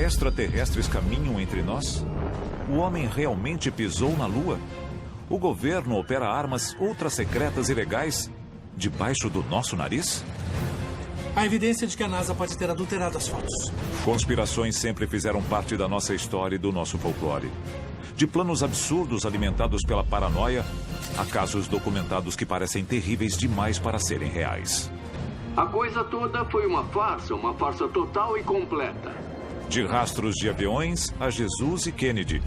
extraterrestres caminham entre nós? O homem realmente pisou na Lua? O governo opera armas ultra-secretas e legais debaixo do nosso nariz? Há evidência de que a NASA pode ter adulterado as fotos. Conspirações sempre fizeram parte da nossa história e do nosso folclore. De planos absurdos alimentados pela paranoia, a casos documentados que parecem terríveis demais para serem reais. A coisa toda foi uma farsa total e completa. De rastros de aviões a Jesus e Kennedy.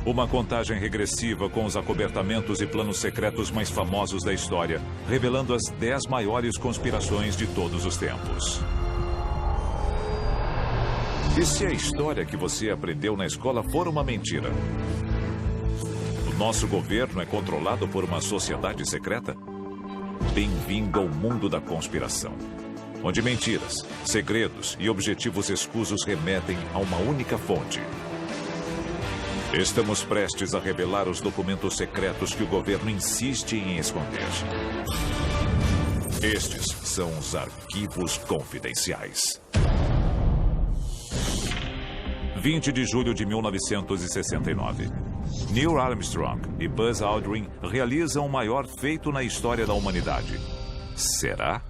Uma contagem regressiva com os acobertamentos e planos secretos mais famosos da história, revelando as 10 maiores conspirações de todos os tempos. E se a história que você aprendeu na escola for uma mentira? O nosso governo é controlado por uma sociedade secreta? Bem-vindo ao mundo da conspiração, onde mentiras, segredos e objetivos escusos remetem a uma única fonte. Estamos prestes a revelar os documentos secretos que o governo insiste em esconder. Estes são os arquivos confidenciais. 20 de julho de 1969. Neil Armstrong e Buzz Aldrin realizam o maior feito na história da humanidade. Será?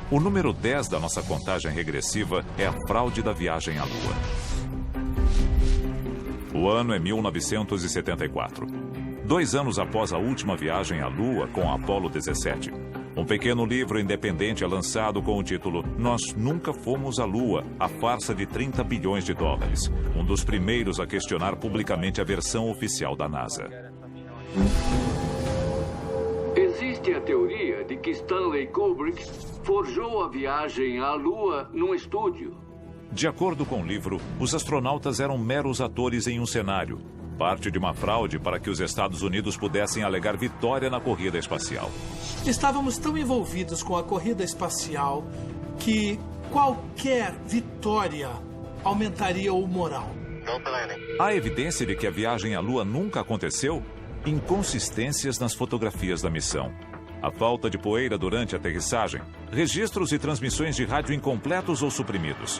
O número 10 da nossa contagem regressiva é a fraude da viagem à Lua. O ano é 1974. 2 anos após a última viagem à Lua com a Apollo 17. Um pequeno livro independente é lançado com o título Nós Nunca Fomos à Lua, a farsa de 30 bilhões de dólares. Um dos primeiros a questionar publicamente a versão oficial da NASA. Existe a teoria de que Stanley Kubrick forjou a viagem à Lua num estúdio. De acordo com o livro, os astronautas eram meros atores em um cenário, parte de uma fraude para que os Estados Unidos pudessem alegar vitória na corrida espacial. Estávamos tão envolvidos com a corrida espacial que qualquer vitória aumentaria o moral. Há evidência de que a viagem à Lua nunca aconteceu? Inconsistências nas fotografias da missão. A falta de poeira durante a aterrissagem. Registros e transmissões de rádio incompletos ou suprimidos.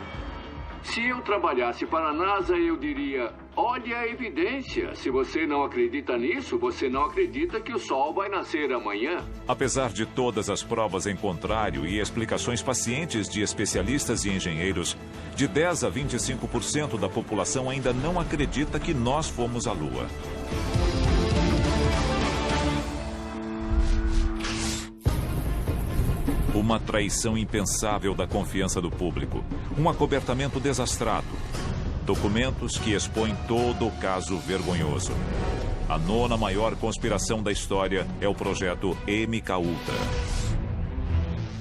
Se eu trabalhasse para a NASA, eu diria, olha a evidência. Se você não acredita nisso, você não acredita que o Sol vai nascer amanhã. Apesar de todas as provas em contrário e explicações pacientes de especialistas e engenheiros, de 10 a 25% da população ainda não acredita que nós fomos à Lua. Uma traição impensável da confiança do público. Um acobertamento desastrado. Documentos que expõem todo o caso vergonhoso. A 9ª maior conspiração da história é o projeto MKUltra.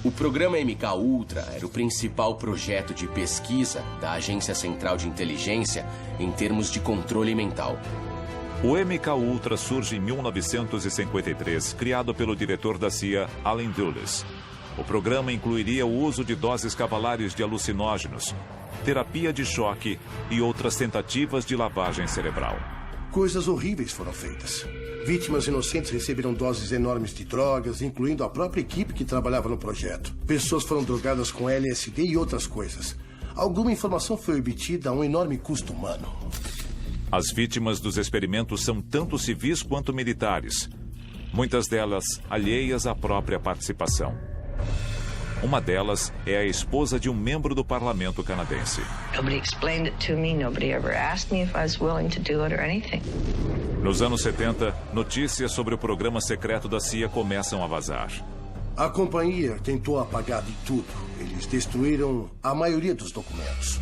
O programa MKUltra era o principal projeto de pesquisa da Agência Central de Inteligência em termos de controle mental. O MKUltra surge em 1953, criado pelo diretor da CIA, Allen Dulles. O programa incluiria o uso de doses cavalares de alucinógenos, terapia de choque e outras tentativas de lavagem cerebral. Coisas horríveis foram feitas. Vítimas inocentes receberam doses enormes de drogas, incluindo a própria equipe que trabalhava no projeto. Pessoas foram drogadas com LSD e outras coisas. Alguma informação foi obtida a um enorme custo humano. As vítimas dos experimentos são tanto civis quanto militares. Muitas delas alheias à própria participação. Uma delas é a esposa de um membro do parlamento canadense. Nos anos 70, notícias sobre o programa secreto da CIA começam a vazar. A companhia tentou apagar de tudo. Eles destruíram a maioria dos documentos.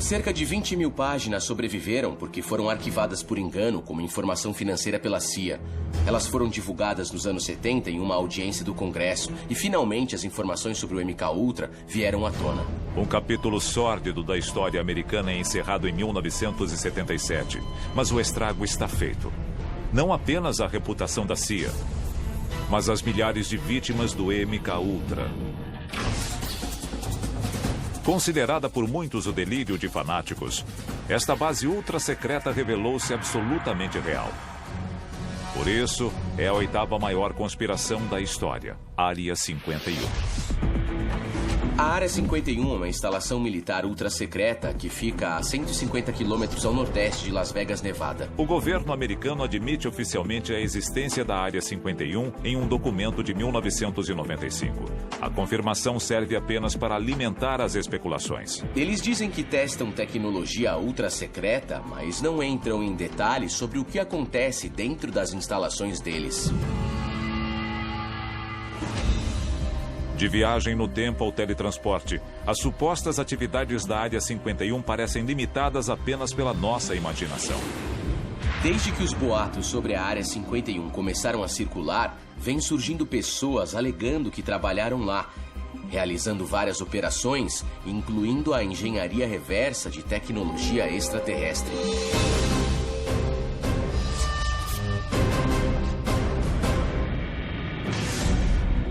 Cerca de 20 mil páginas sobreviveram porque foram arquivadas por engano como informação financeira pela CIA. Elas foram divulgadas nos anos 70 em uma audiência do Congresso e, finalmente, as informações sobre o MKUltra vieram à tona. Um capítulo sórdido da história americana é encerrado em 1977, mas o estrago está feito. Não apenas a reputação da CIA, mas as milhares de vítimas do MKUltra. Considerada por muitos o delírio de fanáticos, esta base ultra secreta revelou-se absolutamente real. Por isso, é a 8ª maior conspiração da história, Área 51. A Área 51 é uma instalação militar ultra-secreta que fica a 150 quilômetros ao nordeste de Las Vegas, Nevada. O governo americano admite oficialmente a existência da Área 51 em um documento de 1995. A confirmação serve apenas para alimentar as especulações. Eles dizem que testam tecnologia ultra-secreta, mas não entram em detalhes sobre o que acontece dentro das instalações deles. De viagem no tempo ao teletransporte, as supostas atividades da Área 51 parecem limitadas apenas pela nossa imaginação. Desde que os boatos sobre a Área 51 começaram a circular, vêm surgindo pessoas alegando que trabalharam lá, realizando várias operações, incluindo a engenharia reversa de tecnologia extraterrestre.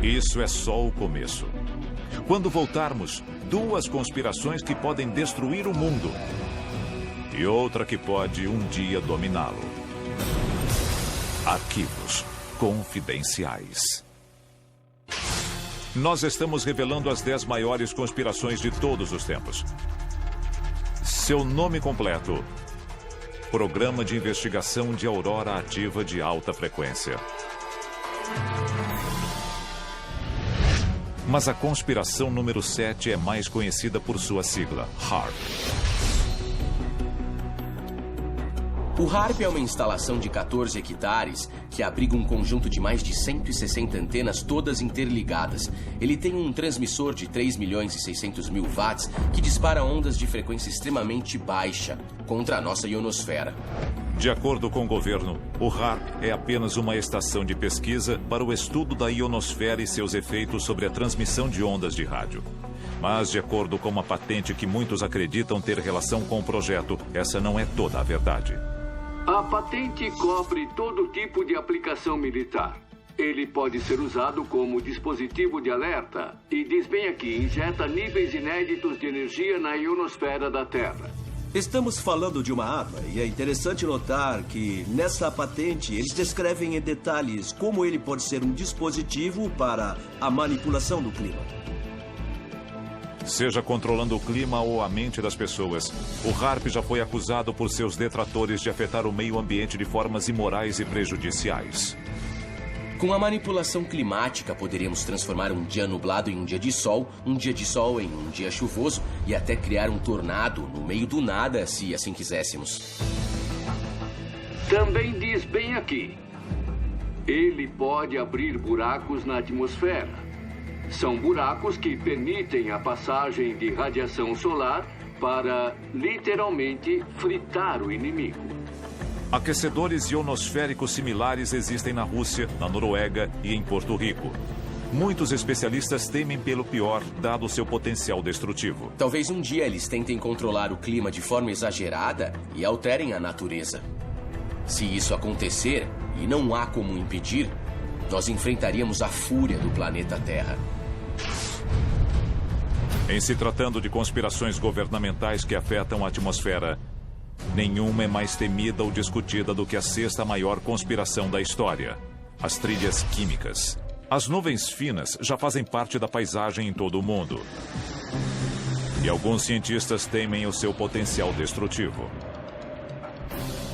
Isso é só o começo. Quando voltarmos, 2 conspirações que podem destruir o mundo e outra que pode um dia dominá-lo. Arquivos confidenciais. Nós estamos revelando as 10 maiores conspirações de todos os tempos. Seu nome completo: Programa de Investigação de Aurora Ativa de Alta Frequência. Mas a conspiração número 7 é mais conhecida por sua sigla, HAARP. O HAARP é uma instalação de 14 hectares que abriga um conjunto de mais de 160 antenas todas interligadas. Ele tem um transmissor de 3.600.000 watts que dispara ondas de frequência extremamente baixa contra a nossa ionosfera. De acordo com o governo, o HAARP é apenas uma estação de pesquisa para o estudo da ionosfera e seus efeitos sobre a transmissão de ondas de rádio. Mas, de acordo com uma patente que muitos acreditam ter relação com o projeto, essa não é toda a verdade. A patente cobre todo tipo de aplicação militar. Ele pode ser usado como dispositivo de alerta e, diz bem aqui, injeta níveis inéditos de energia na ionosfera da Terra. Estamos falando de uma arma e é interessante notar que, nessa patente, eles descrevem em detalhes como ele pode ser um dispositivo para a manipulação do clima. Seja controlando o clima ou a mente das pessoas, o HAARP já foi acusado por seus detratores de afetar o meio ambiente de formas imorais e prejudiciais. Com a manipulação climática, poderíamos transformar um dia nublado em um dia de sol em um dia chuvoso e até criar um tornado no meio do nada, se assim quiséssemos. Também diz bem aqui, ele pode abrir buracos na atmosfera. São buracos que permitem a passagem de radiação solar para, literalmente, fritar o inimigo. Aquecedores ionosféricos similares existem na Rússia, na Noruega e em Porto Rico. Muitos especialistas temem pelo pior, dado seu potencial destrutivo. Talvez um dia eles tentem controlar o clima de forma exagerada e alterem a natureza. Se isso acontecer, e não há como impedir, nós enfrentaríamos a fúria do planeta Terra. Em se tratando de conspirações governamentais que afetam a atmosfera, nenhuma é mais temida ou discutida do que a 6ª maior conspiração da história: as trilhas químicas. As nuvens finas já fazem parte da paisagem em todo o mundo. E alguns cientistas temem o seu potencial destrutivo.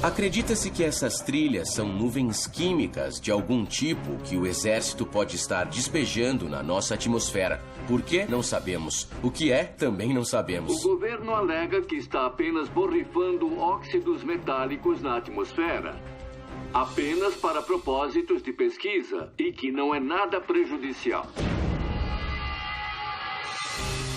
Acredita-se que essas trilhas são nuvens químicas de algum tipo que o exército pode estar despejando na nossa atmosfera. Por quê? Não sabemos. O que é? Também não sabemos. O governo alega que está apenas borrifando óxidos metálicos na atmosfera, apenas para propósitos de pesquisa e que não é nada prejudicial.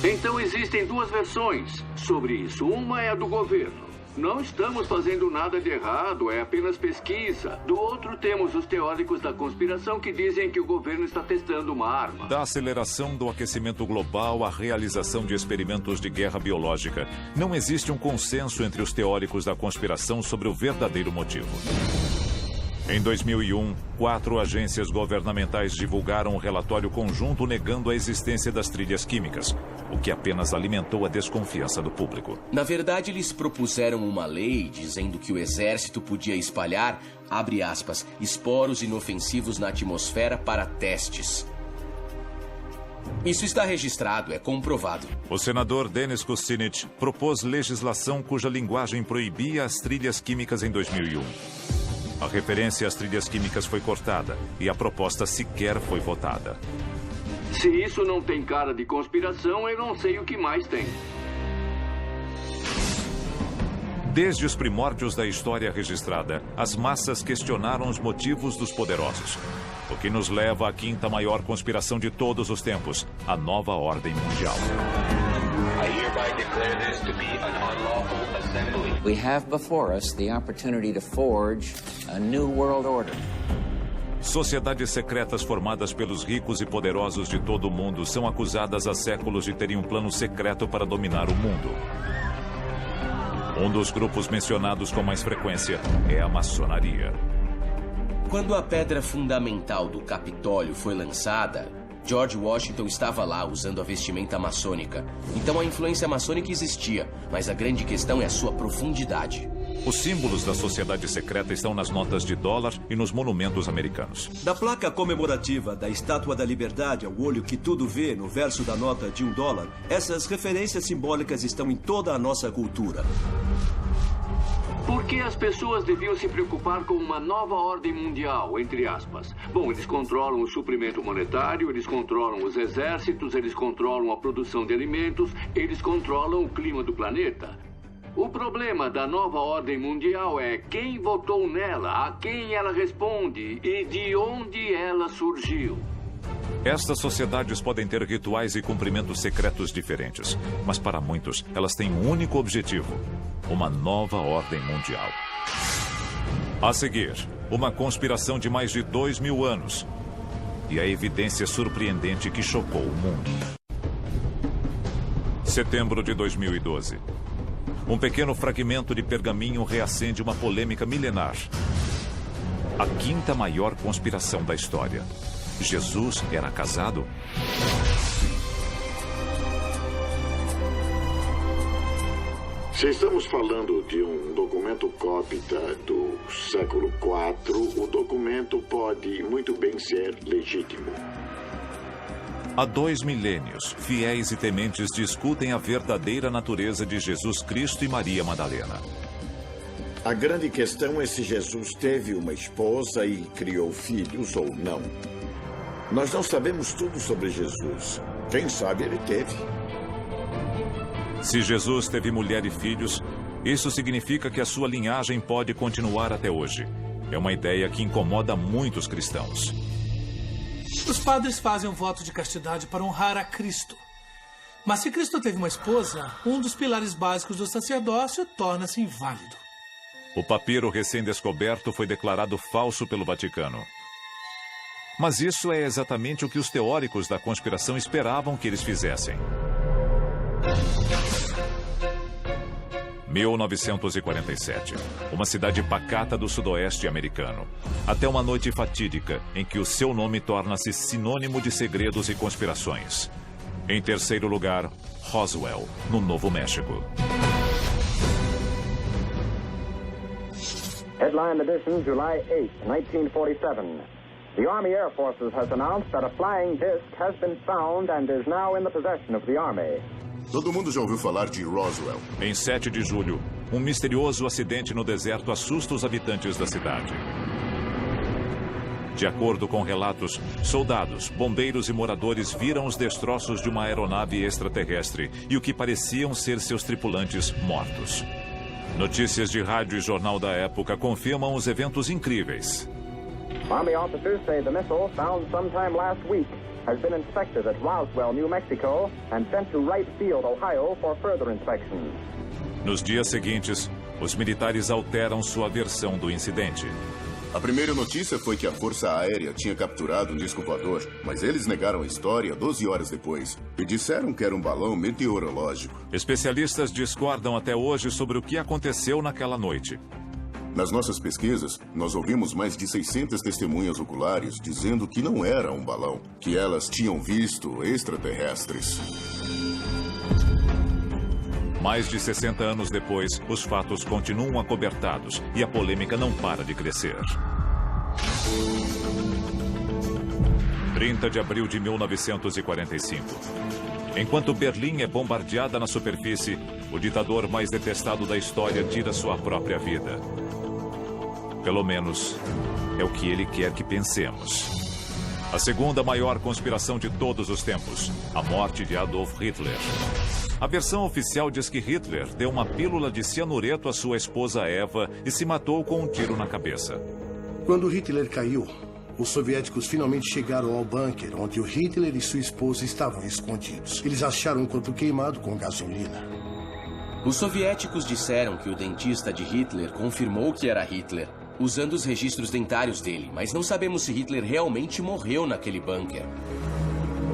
Então existem 2 versões sobre isso. Uma é a do governo. Não estamos fazendo nada de errado, é apenas pesquisa. Do outro, temos os teóricos da conspiração que dizem que o governo está testando uma arma. Da aceleração do aquecimento global à realização de experimentos de guerra biológica, não existe um consenso entre os teóricos da conspiração sobre o verdadeiro motivo. Em 2001, 4 agências governamentais divulgaram um relatório conjunto negando a existência das trilhas químicas, o que apenas alimentou a desconfiança do público. Na verdade, eles propuseram uma lei dizendo que o exército podia espalhar, abre aspas, esporos inofensivos na atmosfera para testes. Isso está registrado, é comprovado. O senador Dennis Kucinich propôs legislação cuja linguagem proibia as trilhas químicas em 2001. A referência às trilhas químicas foi cortada e a proposta sequer foi votada. Se isso não tem cara de conspiração, eu não sei o que mais tem. Desde os primórdios da história registrada, as massas questionaram os motivos dos poderosos. O que nos leva à quinta maior conspiração de todos os tempos, a nova ordem mundial. I hereby declare this to be an unlawful assembly. We have before us the opportunity to forge a new world order. Sociedades secretas formadas pelos ricos e poderosos de todo o mundo são acusadas há séculos de terem um plano secreto para dominar o mundo. Um dos grupos mencionados com mais frequência é a maçonaria. Quando a pedra fundamental do Capitólio foi lançada, George Washington estava lá usando a vestimenta maçônica. Então a influência maçônica existia, mas a grande questão é a sua profundidade. Os símbolos da sociedade secreta estão nas notas de dólar e nos monumentos americanos. Da placa comemorativa da Estátua da Liberdade ao olho que tudo vê no verso da nota de $1, essas referências simbólicas estão em toda a nossa cultura. Por que as pessoas deviam se preocupar com uma nova ordem mundial, entre aspas? Bom, eles controlam o suprimento monetário, eles controlam os exércitos, eles controlam a produção de alimentos, eles controlam o clima do planeta. O problema da nova ordem mundial é quem votou nela, a quem ela responde e de onde ela surgiu. Estas sociedades podem ter rituais e cumprimentos secretos diferentes, mas para muitos elas têm um único objetivo: uma nova ordem mundial. A seguir, uma conspiração de mais de 2.000 anos e a evidência surpreendente que chocou o mundo. Setembro de 2012. Um pequeno fragmento de pergaminho reacende uma polêmica milenar. A quinta maior conspiração da história. Jesus era casado? Se estamos falando de um documento cópita do século IV, o documento pode muito bem ser legítimo. Há 2 milênios, fiéis e tementes discutem a verdadeira natureza de Jesus Cristo e Maria Madalena. A grande questão é se Jesus teve uma esposa e criou filhos ou não. Nós não sabemos tudo sobre Jesus. Quem sabe ele teve. Se Jesus teve mulher e filhos, isso significa que a sua linhagem pode continuar até hoje. É uma ideia que incomoda muitos cristãos. Os padres fazem um voto de castidade para honrar a Cristo. Mas se Cristo teve uma esposa, um dos pilares básicos do sacerdócio torna-se inválido. O papiro recém-descoberto foi declarado falso pelo Vaticano. Mas isso é exatamente o que os teóricos da conspiração esperavam que eles fizessem. 1947. Uma cidade pacata do sudoeste americano. Até uma noite fatídica em que o seu nome torna-se sinônimo de segredos e conspirações. Em terceiro lugar, Roswell, no Novo México. Headline edition, July 8, 1947. The Army Air Forces has announced that a flying disc has been found and is now in the possession of the Army. Todo mundo já ouviu falar de Roswell. Em 7 de julho, um misterioso acidente no deserto assusta os habitantes da cidade. De acordo com relatos, soldados, bombeiros e moradores viram os destroços de uma aeronave extraterrestre e o que pareciam ser seus tripulantes mortos. Notícias de rádio e jornal da época confirmam os eventos incríveis. Army officers say the missile found sometime last week has been inspected at Roswell, New Mexico, and sent to Wright Field, Ohio, for further inspection. Nos dias seguintes, os militares alteram sua versão do incidente. A primeira notícia foi que a Força Aérea tinha capturado um disco voador, mas eles negaram a história 12 horas depois e disseram que era um balão meteorológico. Especialistas discordam até hoje sobre o que aconteceu naquela noite. Nas nossas pesquisas, nós ouvimos mais de 600 testemunhas oculares dizendo que não era um balão, que elas tinham visto extraterrestres. Mais de 60 anos depois, os fatos continuam acobertados e a polêmica não para de crescer. 30 de abril de 1945. Enquanto Berlim é bombardeada na superfície, o ditador mais detestado da história tira sua própria vida. Pelo menos, é o que ele quer que pensemos. A segunda maior conspiração de todos os tempos, a morte de Adolf Hitler. A versão oficial diz que Hitler deu uma pílula de cianureto à sua esposa Eva e se matou com um tiro na cabeça. Quando Hitler caiu, os soviéticos finalmente chegaram ao bunker onde o Hitler e sua esposa estavam escondidos. Eles acharam um corpo queimado com gasolina. Os soviéticos disseram que o dentista de Hitler confirmou que era Hitler, usando os registros dentários dele, mas não sabemos se Hitler realmente morreu naquele bunker.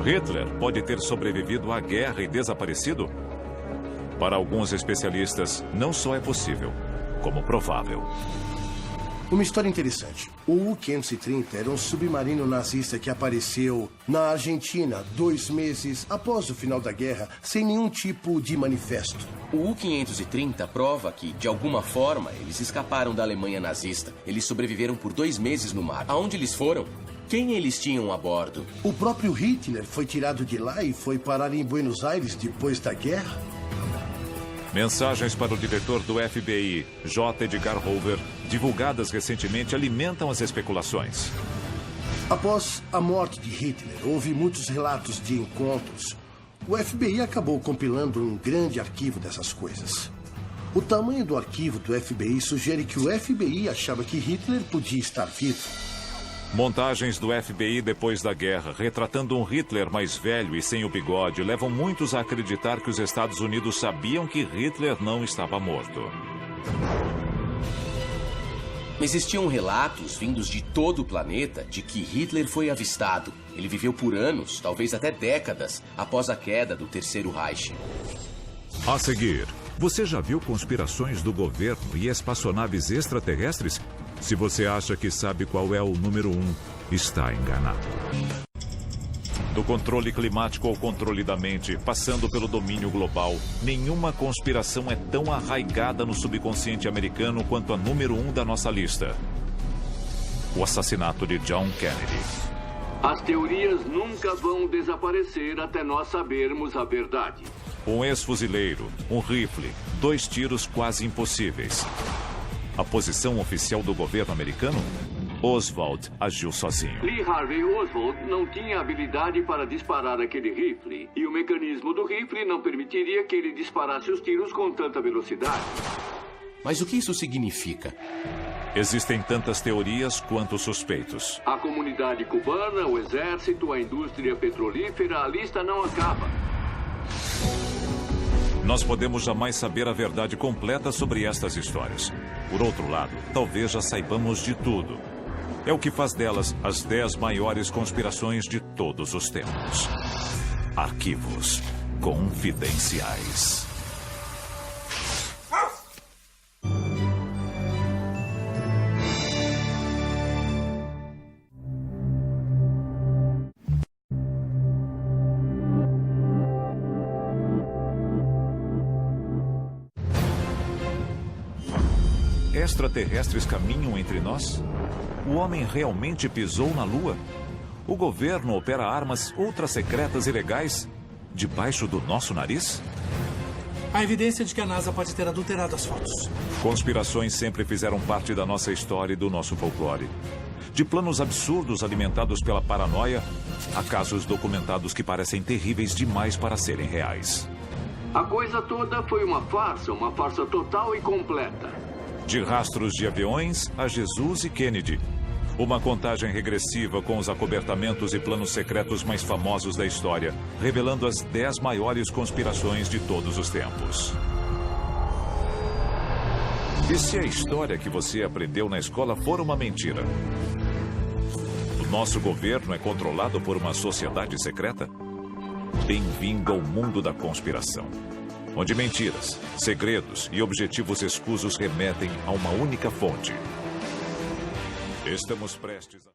Hitler pode ter sobrevivido à guerra e desaparecido? Para alguns especialistas, não só é possível, como provável. Uma história interessante. O U-530 era um submarino nazista que apareceu na Argentina 2 meses após o final da guerra, sem nenhum tipo de manifesto. O U-530 prova que, de alguma forma, eles escaparam da Alemanha nazista. Eles sobreviveram por 2 meses no mar. Aonde eles foram? Quem eles tinham a bordo? O próprio Hitler foi tirado de lá e foi parar em Buenos Aires depois da guerra? Mensagens para o diretor do FBI, J. Edgar Hoover, divulgadas recentemente, alimentam as especulações. Após a morte de Hitler, houve muitos relatos de encontros. O FBI acabou compilando um grande arquivo dessas coisas. O tamanho do arquivo do FBI sugere que o FBI achava que Hitler podia estar vivo. Montagens do FBI depois da guerra, retratando um Hitler mais velho e sem o bigode, levam muitos a acreditar que os Estados Unidos sabiam que Hitler não estava morto. Existiam relatos vindos de todo o planeta de que Hitler foi avistado. Ele viveu por anos, talvez até décadas, após a queda do Terceiro Reich. A seguir, você já viu conspirações do governo e espaçonaves extraterrestres? Se você acha que sabe qual é o número 1, está enganado. Do controle climático ao controle da mente, passando pelo domínio global, nenhuma conspiração é tão arraigada no subconsciente americano quanto a número 1 da nossa lista: o assassinato de John Kennedy. As teorias nunca vão desaparecer até nós sabermos a verdade. Um ex-fuzileiro, um rifle, 2 tiros quase impossíveis. A posição oficial do governo americano? Oswald agiu sozinho. Lee Harvey Oswald não tinha habilidade para disparar aquele rifle. E o mecanismo do rifle não permitiria que ele disparasse os tiros com tanta velocidade. Mas o que isso significa? Existem tantas teorias quanto suspeitos. A comunidade cubana, o exército, a indústria petrolífera, a lista não acaba. Nós podemos jamais saber a verdade completa sobre estas histórias. Por outro lado, talvez já saibamos de tudo. É o que faz delas as 10 maiores conspirações de todos os tempos. Arquivos confidenciais. Extraterrestres caminham entre nós? O homem realmente pisou na Lua? O governo opera armas ultra-secretas e legais debaixo do nosso nariz? Há evidência de que a NASA pode ter adulterado as fotos. Conspirações sempre fizeram parte da nossa história e do nosso folclore. De planos absurdos alimentados pela paranoia, a casos documentados que parecem terríveis demais para serem reais. A coisa toda foi uma farsa total e completa. De rastros de aviões a Jesus e Kennedy. Uma contagem regressiva com os acobertamentos e planos secretos mais famosos da história, revelando as 10 maiores conspirações de todos os tempos. E se a história que você aprendeu na escola for uma mentira? O nosso governo é controlado por uma sociedade secreta? Bem-vindo ao mundo da conspiração, onde mentiras, segredos e objetivos escusos remetem a uma única fonte. Estamos prestes a...